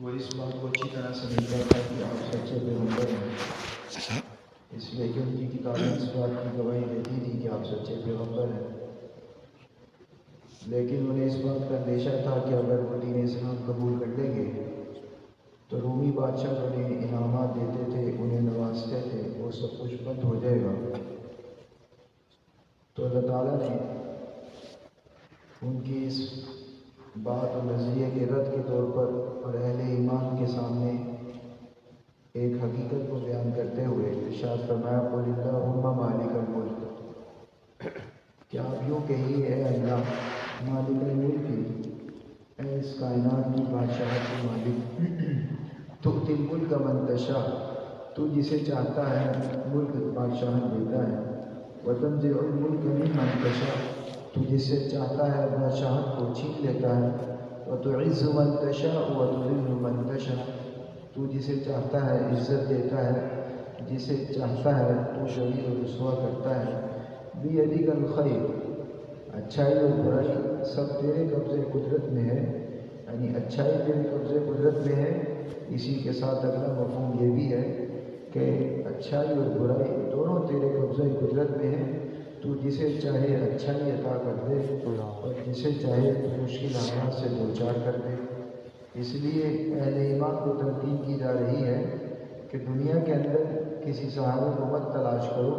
وہ اس بات کو اچھی طرح سمجھتا تھا کہ آپ سچے پیغمبر ہیں، اس لیے کہ ان کی کتابیں اس بات کی گواہی دیتی تھی کہ آپ سچے پیغمبر ہیں، لیکن انہیں اس بات کا اندیشہ تھا کہ اگر وہ دین اسلام قبول کر لیں گے تو رومی بادشاہ انہیں انعامات دیتے تھے، انہیں نوازتے تھے، وہ سب کچھ بند ہو جائے گا۔ تو اللہ تعالیٰ نے ان کی اس بات اور نظریے کے رد کے طور پر اور اہل ایمان کے سامنے ایک حقیقت کو بیان کرتے ہوئے ارشاد فرمایا قُلِ اللہم مالک الملک، کہ آپ یوں کہیے اے اللہ مالک الملک، اے اس کائنات کی بادشاہت کے مالک، تؤتی الملک من تشاء، تو جسے چاہتا ہے ملک بادشاہت دیتا ہے، وتنزع الملک ممن تشاء، تو جسے چاہتا ہے بادشاہت کو چھین لیتا ہے، وتعز من تشاء وتذل من تشاء، تو جسے چاہتا ہے عزت دیتا ہے، جسے چاہتا ہے تو ذلیل و رسوا کرتا ہے۔ بیدک الخیر، اچھائی اور برائی سب تیرے قبضے قدرت میں ہے، یعنی اچھائی تیرے قبضے قدرت میں ہے۔ اسی کے ساتھ اگلا مفہوم یہ بھی ہے کہ اچھائی اور برائی دونوں تیرے قبضے قدرت میں ہے، تو جسے چاہے اچھائی عطا کر دے اور جسے چاہے تو مشکل حالات سے دوچار کر دے۔ اس لیے اہل ایمان کو تلقین کی جا رہی ہے کہ دنیا کے اندر کسی سہارے کو مت تلاش کرو،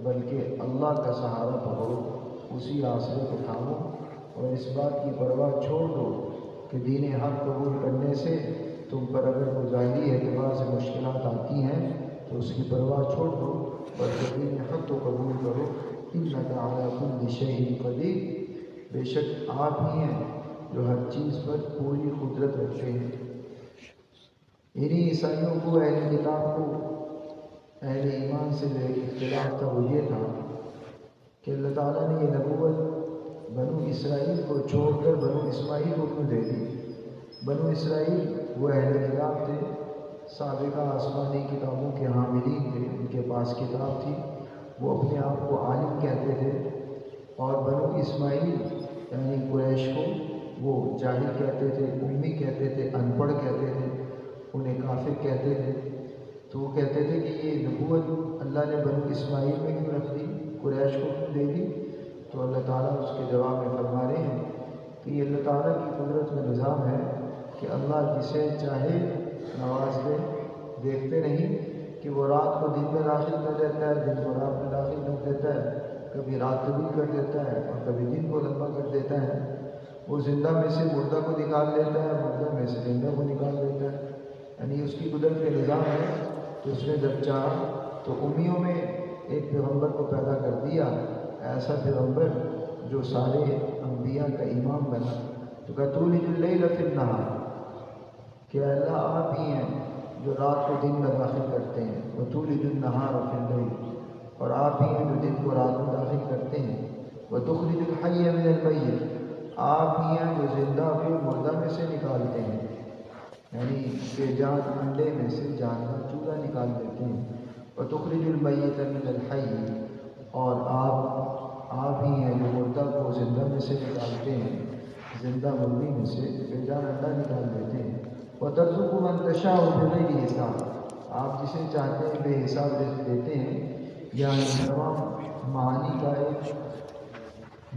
بلکہ اللہ کا سہارا پکڑو، اسی آسرے کو تھامو، اور اس بات کی پرواہ چھوڑ دو کہ دین حق قبول کرنے سے تم پر اگر کوئی ظاہری اعتبار سے مشکلات آتی ہیں تو اس کی پرواہ چھوڑ دو، بلکہ دین حق کو قبول کرو۔ انک علی کل شیء قدیر، بے شک آپ ہی ہیں جو ہر چیز پر پوری قدرت رکھتے ہیں۔ انہی عیسائیوں کو، اہل کتاب کو، اہل ایمان سے جو ایک اختلاف تھا وہ یہ تھا کہ اللہ تعالیٰ نے یہ نبوت بنو اسرائیل کو چھوڑ کر بنو اسماعیل کو کیوں دے دی؟ بنو اسرائیل وہ اہل کتاب تھے، سابقہ آسمانی کتابوں کے حاملین تھے، ان کے پاس کتاب تھی، وہ اپنے آپ کو عالم کہتے تھے، اور بنو اسماعیل یعنی قریش کو وہ جاہل کہتے تھے، امی کہتے تھے، ان پڑھ کہتے تھے، انہیں کافر کہتے تھے۔ تو وہ کہتے تھے کہ یہ نبوت اللہ نے بنو اسماعیل میں کیوں رکھ دی، قریش کو کیوں دے دی؟ تو اللہ تعالیٰ اس کے جواب میں فرما رہے ہیں کہ یہ اللہ تعالیٰ کی قدرت کا نظام ہے کہ اللہ جسے چاہے نواز دے۔ دیکھتے نہیں کہ وہ رات کو دن میں داخل کر دیتا ہے، دن کو رات میں داخل کر دیتا ہے، کبھی رات طویل کر دیتا ہے اور کبھی دن کو لمبا کر دیتا ہے۔ وہ زندہ میں سے مردہ کو نکال لیتا ہے، مردہ میں سے زندہ کو نکال دیتا ہے، یعنی اس کی قدرت کا نظام ہے۔ تو اس نے جب چاہا تو امیوں میں ایک پیغمبر کو پیدا کر دیا، ایسا پیغمبر جو سارے انبیاء کا امام بنا۔ تو کہ تولج اللیل فی النہار، کہ اللہ آپ ہی ہیں جو رات کو دن میں داخل کرتے ہیں، وتولج النہار فی اللیل، اور آپ ہی ہیں جو دن کو رات میں داخل کرتے ہیں، وتخرج الحی من المیت، آپ ہی ہیں جو زندہ کو مردہ میں سے نکالتے ہیں، یعنی بے جان انڈے میں سے جاندار چوزا نکال دیتے ہیں، وتخرج المیت من الحی، اور آپ ہی ہیں جو مردہ کو زندہ میں سے نکالتے ہیں، زندہ مرغی میں سے بے جان انڈا نکال دیتے ہیں، وترزق من تشاء بغیر حساب، آپ جسے چاہتے ہیں بے حساب رزق دیتے ہیں۔ یہاں ان تمام معانی کا ایک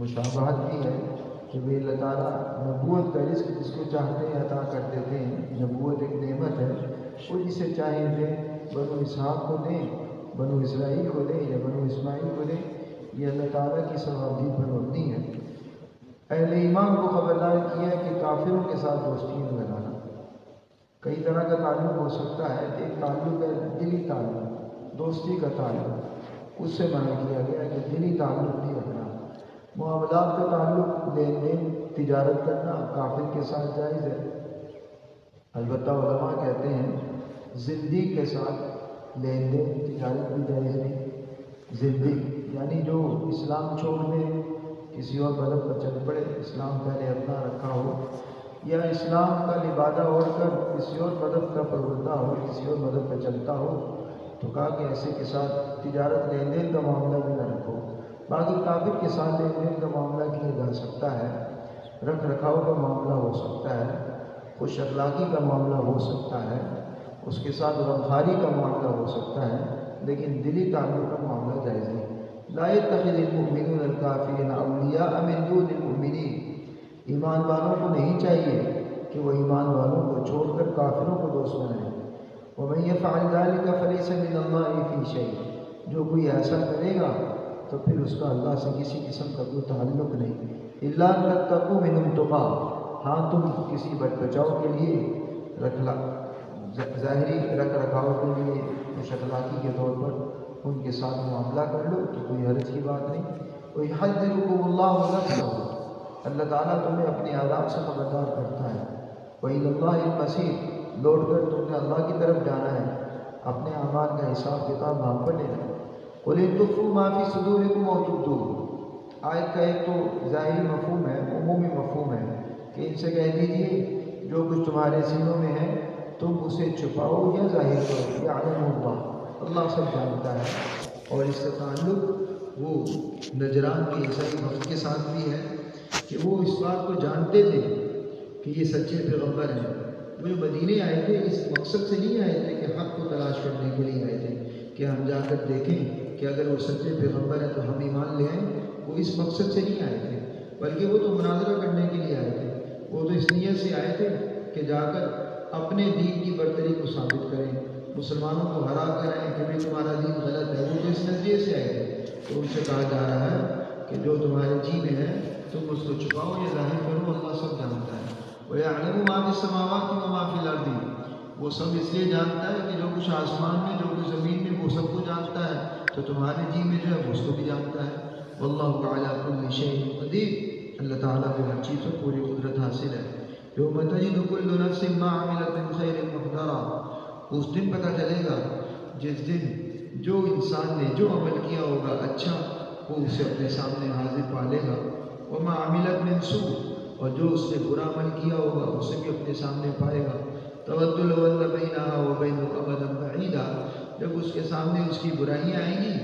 مشابہت بھی ہے کہ وہ اللہ تعالیٰ نبوت کا رزق جس کو چاہتے ہیں عطا کر دیتے ہیں۔ نبوت ایک نعمت ہے، وہ جسے چاہیں دیں، بنو اسحاق کو دیں، بنو اسرائیل کو دیں یا بنو اسماعیل کو دیں، یہ اللہ تعالیٰ کی صلاحیت پر مبنی ہے۔ اہل ایمان کو خبردار کیا ہے کہ کافروں کے ساتھ دوستی نہ لگانا۔ کئی طرح کا تعلق ہو سکتا ہے، ایک تعلق ہے دلی تعلق، دوستی کا تعلق، اس سے منع کیا گیا کہ دلی تعلق نہیں رکھنا۔ معاملات کا تعلق، لین دین، تجارت کرنا کافر کے ساتھ جائز ہے، البتہ علماء کہتے ہیں زندیق کے ساتھ لین دین تجارت بھی جائز نہیں۔ زندیق یعنی جو اسلام چھوڑ دے، کسی اور مذہب پر چل پڑے، اسلام پہلے اپنا رکھا ہو، یا اسلام کا لبادہ اوڑھ کر کسی اور مذہب کا پروردہ ہو، کسی اور مذہب پہ چلتا ہو، تو کہا کہ ایسے کے ساتھ تجارت لین دین کا معاملہ بھی نہ رکھو۔ باقی کافر کے ساتھ لین دین کا معاملہ کیا جا سکتا ہے، رکھ رکھاؤ کا معاملہ ہو سکتا ہے، خوش اخلاقی کا معاملہ ہو سکتا ہے، اس کے ساتھ غمخواری کا معاملہ ہو سکتا ہے، لیکن دلی تعلق کا معاملہ جائز نہیں۔ لا يتخذ المؤمنون الکافرین اولیاء من دون المؤمنین، ایمان والوں کو نہیں چاہیے کہ وہ ایمان والوں کو چھوڑ کر کافروں کو دوست بنائیں۔ ومن يفعل ذلك فليس من الله في شيء، جو کوئی ایسا کرے گا تو پھر اس کا اللہ سے کسی قسم کا کوئی تعلق نہیں۔ الا ان تتقوا منهم تقا، ہاں تم کسی بچ بچاؤ کے لیے ظاہری رکھ رکھاؤ کے لیے خوش اخلاقی کے طور پر ان کے ساتھ معاملہ کر لو تو کوئی حرج کی بات نہیں۔ وَيُحَذِّرُكُمُ اللَّهُ نَفْسَهُ، اللہ تعالیٰ تمہیں اپنے عذاب سے خبردار کرتا ہے۔ وَإِلَى اللَّهِ الْمَصِيرُ، لوٹ کر تم نے اللہ کی طرف جانا ہے، اپنے اعمال کا حساب کتاب وہاں پر لینا ہے۔ قُلْ إِن تُخْفُوا مَا فِي صُدُورِكُمْ أَوْ تُبْدُوهُ، آیت کا ایک تو ظاہری مفہوم ہے، عمومی مفہوم ہے کہ ان سے کہہ دیجیے جو کچھ تمہارے سینوں میں ہے تم اسے چھپاؤ یا ظاہر کرو، یعلم اللہ، اللہ سب جانتا ہے۔ اور اس کا تعلق وہ نجران کے عیسائی وفد کے ساتھ بھی ہے کہ وہ اس بات کو جانتے تھے کہ یہ سچے پیغمبر ہیں۔ وہ جو مدینے آئے تھے اس مقصد سے نہیں آئے تھے کہ حق کو تلاش کرنے کے لیے آئے تھے کہ ہم جا کر دیکھیں کہ اگر وہ سچے پیغمبر ہیں تو ہم ایمان لے آئیں، وہ اس مقصد سے نہیں آئے تھے، بلکہ وہ تو مناظرہ کرنے کے لیے آئے تھے۔ وہ تو اس نیت سے آئے تھے کہ جا کر اپنے دین کی برتری کو ثابت کریں، مسلمانوں کو ہرا کر آئیں کہ بھئی تمہارا دین غلط ہے۔ وہ تو اس نظریے سے آئے تھے۔ تو ان سے کہا جا رہا ہے کہ جو تمہارے جی میں ہے تم اس کو چھپاؤ یا ظاہر کرو، اللہ سب جانتا ہے۔ وَيَعْلَمُ مَا فِي السَّمَاوَاتِ وَمَا فِي الْأَرْضِ، وہ سب اس لیے جانتا ہے کہ جو کچھ آسمان میں جو کچھ زمین میں وہ سب کو جانتا ہے، تو تمہارے جی میں جو ہے وہ اس کو بھی جانتا ہے۔ وَاللَّهُ عَلَىٰ كُلِّ شَيْءٍ قَدِيرٌ، اللہ تعالیٰ کو ہر چیز پر پوری قدرت حاصل ہے۔ يَوْمَ تَجِدُ كُلُّ نَفْسٍ مَّا عَمِلَتْ مِنْ خَيْرٍ مُحْضَرًا، اس دن پتہ چلے گا جس دن جو انسان نے جو عمل کیا ہوگا اچھا وہ اسے اپنے سامنے حاضر پالے گا۔ وَمَا عَمِلَتْ مِنْ سُوءٍ، اور جو اس نے برا عمل کیا ہوگا اسے بھی اپنے سامنے پائے گا۔ تَوَدُّ لَوْ أَنَّ بَيْنَهَا وَبَيْنَهُ أَمَدًا بَعِيدًا، جب اس کے سامنے اس کی برائیاں آئیں گی،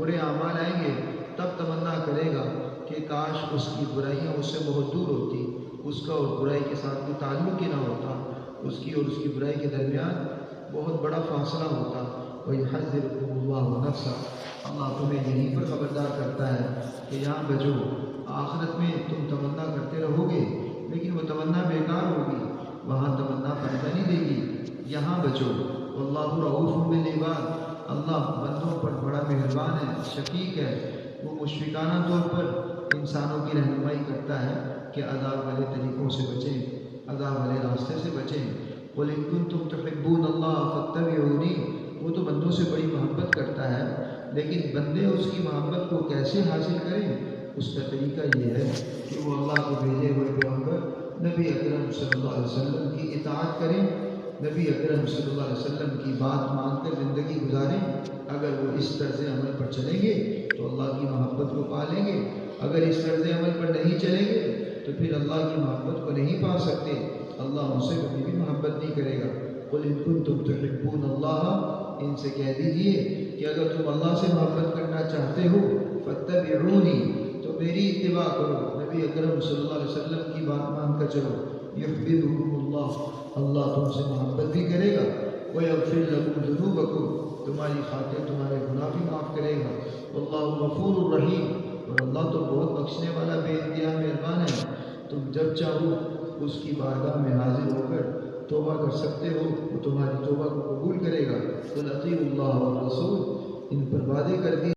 برے اعمال آئیں گے، تب تمنا کرے گا کہ کاش اس کی برائیاں اس سے بہت دور ہوتی، اس کا اور برائی کے ساتھ کوئی تعلق ہی نہ ہوتا، اس کی اور اس کی برائی کے درمیان بہت بڑا فاصلہ ہوتا۔ وَيُحَذِّرُكُمُ اللَّهُ نَفْسَهُ، اللہ تمہیں یہیں پر خبردار کرتا ہے کہ یہاں بچو، آخرت میں تم تمنا کرتے رہو گے لیکن وہ تمنا بیکار ہوگی، وہاں تمنا فائدہ نہیں دے گی، یہاں بچو۔ وَاللَّهُ رَءُوفٌ بِالْعِبَادِ، اللہ بندوں پر بڑا مہربان ہے، شفیق ہے، وہ مشفقانہ طور پر انسانوں کی رہنمائی کرتا ہے کہ عذاب والے طریقوں سے بچیں، عذاب والے راستے سے بچیں۔ قُلْ إِن كُنتُمْ تُحِبُّونَ اللَّهَ فَاتَّبِعُونِي، وہ تو بندوں سے بڑی محبت کرتا ہے، لیکن بندے اس کی محبت کو کیسے حاصل کریں؟ اس کا طریقہ یہ ہے کہ وہ اللہ کے بھیجے ہوئے پیغمبر نبی اکرم صلی اللہ علیہ وسلم کی اطاعت کریں، نبی اکرم صلی اللہ علیہ وسلم کی بات مان کر زندگی گزاریں۔ اگر وہ اس طرز عمل پر چلیں گے تو اللہ کی محبت کو پا لیں گے، اگر اس طرز عمل پر نہیں چلیں گے تو پھر اللہ کی محبت کو نہیں پا سکتے، اللہ ان سے کبھی بھی محبت نہیں کرے گا۔ قُلْ إِن كُنتُمْ تُحِبُّونَ اللَّهَ، ان سے کہہ دیجئے کہ اگر تم اللہ سے محبت کرنا چاہتے ہو فَاتَّبِعُونِي، تو میری اتباع کرو، نبی اکرم صلی اللہ علیہ وسلم کی بات مان کر چلو۔ يُحْبِبْكُمُ اللَّهُ، اللہ تم سے محبت بھی کرے گا، وَيَغْفِرْ لَكُمْ ذُنُوبَكُمْ، تمہاری خاطر تمہارے گناہ بھی معاف کرے گا۔ وَاللَّهُ غَفُورٌ رَحِيمٌ، اور اللہ تو بہت بخشنے والا بے انتہا مہربان ہے۔ تم جب چاہو اس کی بارگاہ میں حاضر ہو کر توبہ کر سکتے ہو، وہ تمہاری توبہ کو قبول کرے گا۔ قُلْ أَطِیعُوا اللَّهَ وَالرَّسُولَ، ان پر وعدے کر دی